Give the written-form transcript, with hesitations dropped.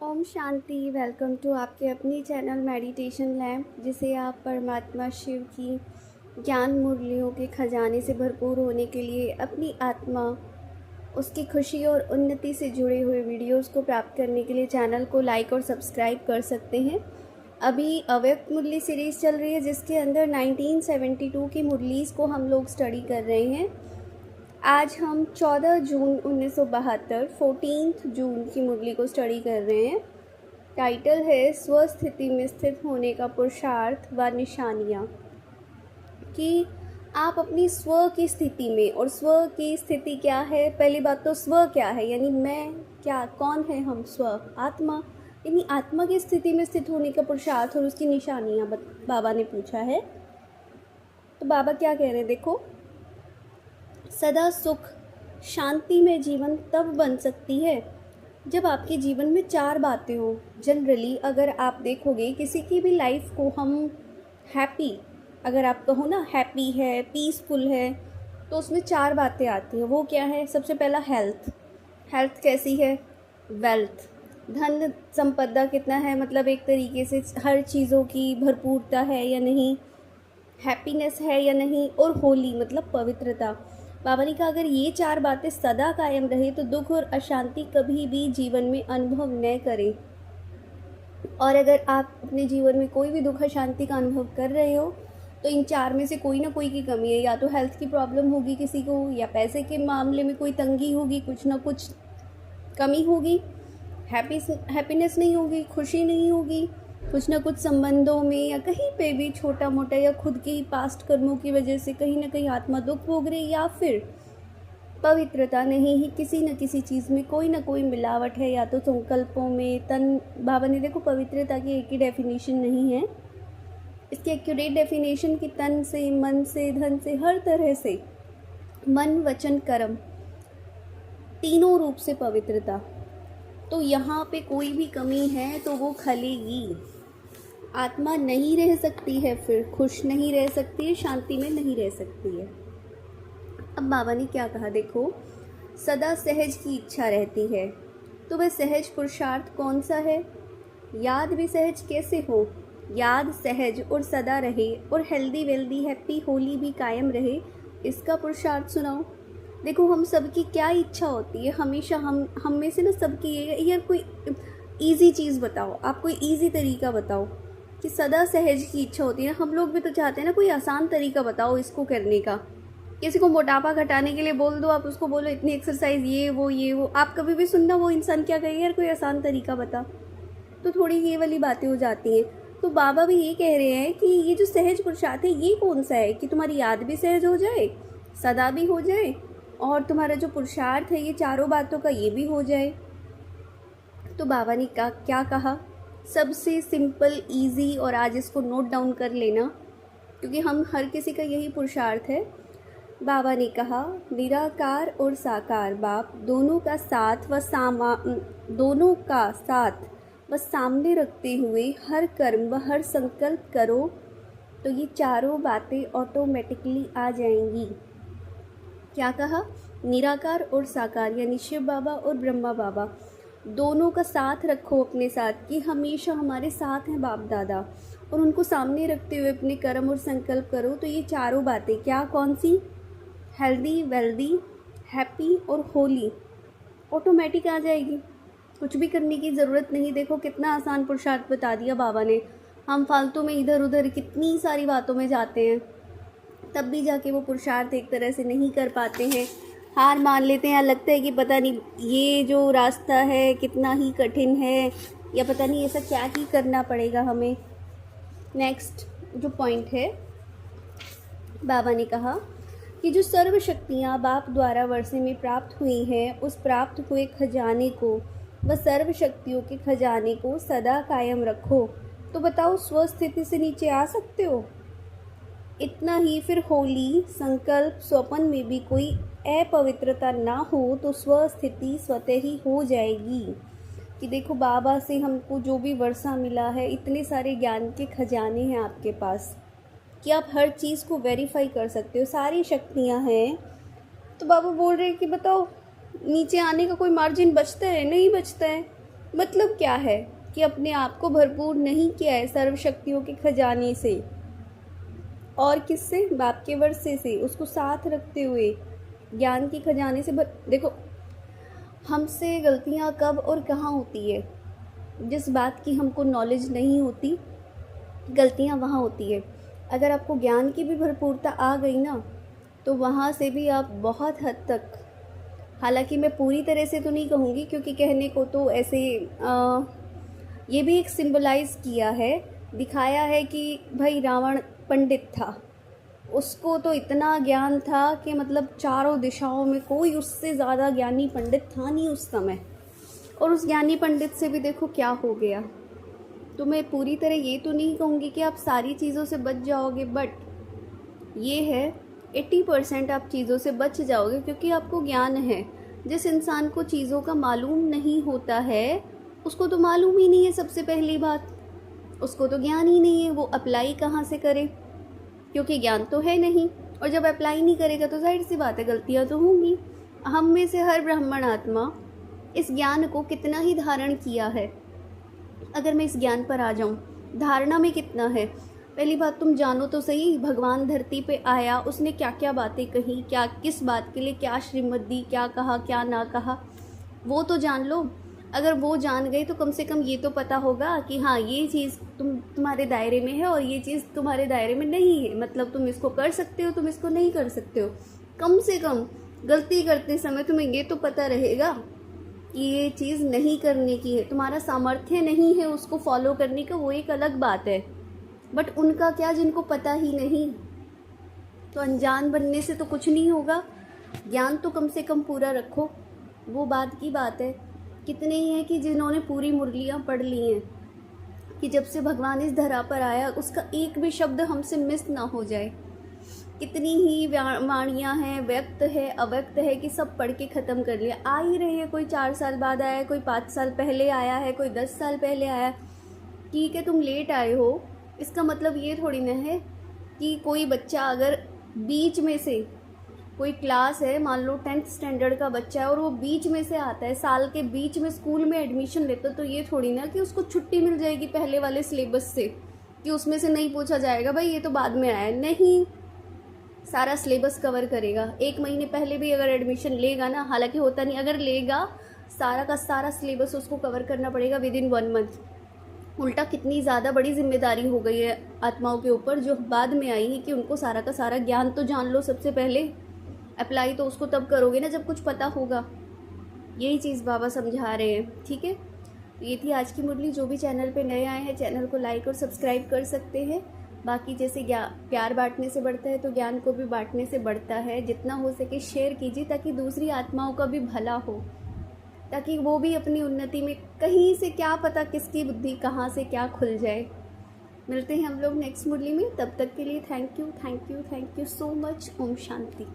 Om Shanti. Welcome to आपके अपनी channel meditation lamp, जिसे आप परमात्मा शिव की ज्ञान मुरलियों के खजाने से भरपूर होने के लिए अपनी आत्मा उसकी खुशी और उन्नति से जुड़े हुए वीडियोस को प्राप्त करने के लिए चैनल को लाइक और सब्सक्राइब कर सकते हैं। अभी अव्यक्त मुरली सीरीज़ चल रही है, जिसके अंदर 1972 की मुरलीज़ को हम लोग स्टडी कर रहे हैं। आज हम 14 जून 1972 14 जून की मुरली को स्टडी कर रहे हैं। टाइटल है स्वस्थिति में स्थित होने का पुरुषार्थ व निशानियाँ, कि आप अपनी स्व की स्थिति में, और स्व की स्थिति क्या है। पहली बात तो स्व क्या है, यानी मैं क्या, कौन है हम। स्व आत्मा, यानी आत्मा की स्थिति में स्थित होने का पुरुषार्थ और उसकी निशानियाँ बाबा ने पूछा है। तो बाबा क्या कह रहे हैं, देखो। सदा सुख शांति में जीवन तब बन सकती है जब आपके जीवन में चार बातें हों। जनरली अगर आप देखोगे किसी की भी लाइफ को, हम हैप्पी, अगर आप कहो ना हैप्पी है, पीसफुल है, तो उसमें चार बातें आती हैं। वो क्या है? सबसे पहला हेल्थ। हेल्थ कैसी है? वेल्थ, धन संपदा कितना है, मतलब एक तरीके से हर चीज़ों की भरपूरता है या नहीं, हैप्पीनेस है या नहीं, और होली मतलब पवित्रता। बाबा ने कहा अगर ये चार बातें सदा कायम रहे तो दुख और अशांति कभी भी जीवन में अनुभव न करें। और अगर आप अपने जीवन में कोई भी दुख अशांति का अनुभव कर रहे हो तो इन चार में से कोई ना कोई की कमी है। या तो हेल्थ की प्रॉब्लम होगी किसी को, या पैसे के मामले में कोई तंगी होगी, कुछ ना कुछ कमी होगी, हैप्पीनेस नहीं होगी, खुशी नहीं होगी, कुछ ना कुछ संबंधों में या कहीं पे भी छोटा मोटा, या खुद की पास्ट कर्मों की वजह से कहीं ना कहीं आत्मा दुख भोग रही, या फिर पवित्रता नहीं ही, किसी न किसी चीज़ में कोई ना कोई मिलावट है, या तो संकल्पों में तन। बाबा ने देखो पवित्रता की एक ही डेफिनेशन नहीं है, इसकी एक्यूरेट डेफिनेशन की तन से, मन से, धन से, हर तरह से, मन वचन कर्म तीनों रूप से पवित्रता। तो यहाँ पे कोई भी कमी है तो वो खलेगी। आत्मा नहीं रह सकती है, फिर खुश नहीं रह सकती है, शांति में नहीं रह सकती है। अब बाबा ने क्या कहा, देखो। सदा सहज की इच्छा रहती है, तो वह सहज पुरुषार्थ कौन सा है? याद भी सहज कैसे हो? याद सहज और सदा रहे, और हेल्दी वेल्दी हैप्पी होली भी कायम रहे, इसका पुरुषार्थ सुनाओ। देखो हम सबकी क्या इच्छा होती है हमेशा, हम में से ना सबकी ये, यार कोई ईजी चीज़ बताओ, आप कोई ईजी तरीका बताओ, कि सदा सहज की इच्छा होती है। हम लोग भी तो चाहते हैं ना, कोई आसान तरीका बताओ इसको करने का। किसी को मोटापा घटाने के लिए बोल दो, आप उसको बोलो इतनी एक्सरसाइज, ये वो। आप कभी भी सुनना वो इंसान क्या कहेगा, यार कोई आसान तरीका बता। तो थोड़ी ये वाली बातें हो जाती हैं। तो बाबा भी ये कह रहे हैं कि ये जो सहज पुरुषार्थ है ये कौन सा है, कि तुम्हारी याद भी सहज हो जाए, सदा भी हो जाए, और तुम्हारा जो पुरुषार्थ है ये चारों बातों का ये भी हो जाए। तो बाबा ने क्या कहा, सबसे सिंपल इजी, और आज इसको नोट डाउन कर लेना क्योंकि हम हर किसी का यही पुरुषार्थ है। बाबा ने कहा निराकार और साकार बाप दोनों का साथ व सामने रखते हुए हर कर्म व हर संकल्प करो, तो ये चारों बातें ऑटोमेटिकली आ जाएंगी। क्या कहा? निराकार और साकार, यानी शिव बाबा और ब्रह्मा बाबा दोनों का साथ रखो अपने साथ, कि हमेशा हमारे साथ हैं बाप दादा, और उनको सामने रखते हुए अपने कर्म और संकल्प करो। तो ये चारों बातें क्या, कौन सी? हेल्दी, वेल्दी, हैप्पी और होली ऑटोमेटिक आ जाएगी। कुछ भी करने की ज़रूरत नहीं। देखो कितना आसान पुरुषार्थ बता दिया बाबा ने। हम फालतू में इधर उधर कितनी सारी बातों में जाते हैं, तब भी जाके वो पुरुषार्थ एक तरह से नहीं कर पाते हैं, हार मान लेते हैं। लगता है कि पता नहीं ये जो रास्ता है कितना ही कठिन है, या पता नहीं ऐसा क्या ही करना पड़ेगा हमें। नेक्स्ट जो पॉइंट है, बाबा ने कहा कि जो सर्व शक्तियाँ बाप द्वारा वर्षे में प्राप्त हुई हैं, उस प्राप्त हुए खजाने को व सर्व शक्तियों के खजाने को सदा कायम रखो। तो बताओ स्वस्थिति से नीचे आ सकते हो? इतना ही। फिर होली संकल्प स्वप्न में भी कोई अपवित्रता ना हो तो स्वस्थिति स्वतः ही हो जाएगी। कि देखो बाबा से हमको जो भी वर्षा मिला है, इतने सारे ज्ञान के खजाने हैं आपके पास कि आप हर चीज़ को वेरीफाई कर सकते हो, सारी शक्तियाँ हैं। तो बाबा बोल रहे हैं कि बताओ नीचे आने का कोई मार्जिन बचता है? नहीं बचता है। मतलब क्या है कि अपने आप को भरपूर नहीं किया है सर्वशक्तियों के खजाने से, और किससे? बाप के वर्षे से, उसको साथ रखते हुए ज्ञान के खजाने से देखो, हमसे गलतियाँ कब और कहाँ होती है? जिस बात की हमको नॉलेज नहीं होती, गलतियाँ वहाँ होती है। अगर आपको ज्ञान की भी भरपूरता आ गई ना, तो वहाँ से भी आप बहुत हद तक, हालांकि मैं पूरी तरह से तो नहीं कहूँगी, क्योंकि कहने को तो ऐसे ये भी एक सिंबलाइज़ किया है, दिखाया है कि भाई रावण पंडित था, उसको तो इतना ज्ञान था कि मतलब चारों दिशाओं में कोई उससे ज़्यादा ज्ञानी पंडित था नहीं उस समय, और उस ज्ञानी पंडित से भी देखो क्या हो गया। तो मैं पूरी तरह ये तो नहीं कहूँगी कि आप सारी चीज़ों से बच जाओगे, बट ये है 80% आप चीज़ों से बच जाओगे, क्योंकि आपको ज्ञान है। जिस इंसान को चीज़ों का मालूम नहीं होता है, उसको तो मालूम ही नहीं है, सबसे पहली बात उसको तो ज्ञान ही नहीं है, वो अप्लाई कहाँ से करे, क्योंकि ज्ञान तो है नहीं। और जब अप्लाई नहीं करेगा तो जाहिर सी बात है गलतियाँ तो होंगी। हम में से हर ब्राह्मण आत्मा इस ज्ञान को कितना ही धारण किया है। अगर मैं इस ज्ञान पर आ जाऊँ, धारणा में कितना है? पहली बात तुम जानो तो सही, भगवान धरती पे आया, उसने क्या क्या बातें कही, क्या किस बात के लिए क्या श्रीमत दी, क्या कहा क्या ना कहा, वो तो जान लो। अगर वो जान गए तो कम से कम ये तो पता होगा कि हाँ ये चीज़ तुम्हारे दायरे में है और ये चीज़ तुम्हारे दायरे में नहीं है, मतलब तुम इसको कर सकते हो, तुम इसको नहीं कर सकते हो। कम से कम गलती करते समय तुम्हें ये तो पता रहेगा कि ये चीज़ नहीं करने की है, तुम्हारा सामर्थ्य नहीं है उसको फॉलो करने का, वो एक अलग बात है। बट उनका क्या, जिनको पता ही नहीं, तो अनजान बनने से तो कुछ नहीं होगा। ज्ञान तो कम से कम पूरा रखो, वो बात की बात है। कितने ही हैं कि जिन्होंने पूरी मुरलियाँ पढ़ ली हैं, कि जब से भगवान इस धरा पर आया उसका एक भी शब्द हमसे मिस ना हो जाए। कितनी ही वाणियाँ हैं, व्यक्त है अव्यक्त है, कि सब पढ़ के ख़त्म कर लिया। आ ही रहे हैं, कोई 4 साल बाद आया है, कोई 5 साल पहले आया है, कोई 10 साल पहले आया। ठीक है, तुम लेट आए हो, इसका मतलब ये थोड़ी ना है कि कोई बच्चा अगर बीच में से, कोई क्लास है, मान लो 10th स्टैंडर्ड का बच्चा है और वो बीच में से आता है, साल के बीच में स्कूल में एडमिशन लेता, तो ये थोड़ी ना कि उसको छुट्टी मिल जाएगी पहले वाले सिलेबस से, कि उसमें से नहीं पूछा जाएगा भाई ये तो बाद में आया। नहीं, सारा सिलेबस कवर करेगा। 1 महीने पहले भी अगर एडमिशन लेगा ना, हालांकि होता नहीं, अगर लेगा सारा का सारा सिलेबस उसको कवर करना पड़ेगा विदिन 1 मंथ। उल्टा कितनी ज़्यादा बड़ी जिम्मेदारी हो गई है आत्माओं के ऊपर जो बाद में आई है, कि उनको सारा का सारा ज्ञान तो जान लो सबसे पहले। अप्लाई तो उसको तब करोगे ना जब कुछ पता होगा। यही चीज़ बाबा समझा रहे हैं। ठीक है, ये थी आज की मुरली। जो भी चैनल पे नए आए हैं चैनल को लाइक और सब्सक्राइब कर सकते हैं। बाकी जैसे प्यार बांटने से बढ़ता है तो ज्ञान को भी बांटने से बढ़ता है। जितना हो सके शेयर कीजिए, ताकि दूसरी आत्माओं का भी भला हो, ताकि वो भी अपनी उन्नति में, कहीं से क्या पता किसकी बुद्धि कहाँ से क्या खुल जाए। मिलते हैं हम लोग नेक्स्ट मुरली में, तब तक के लिए थैंक यू सो मच। ओम शांति।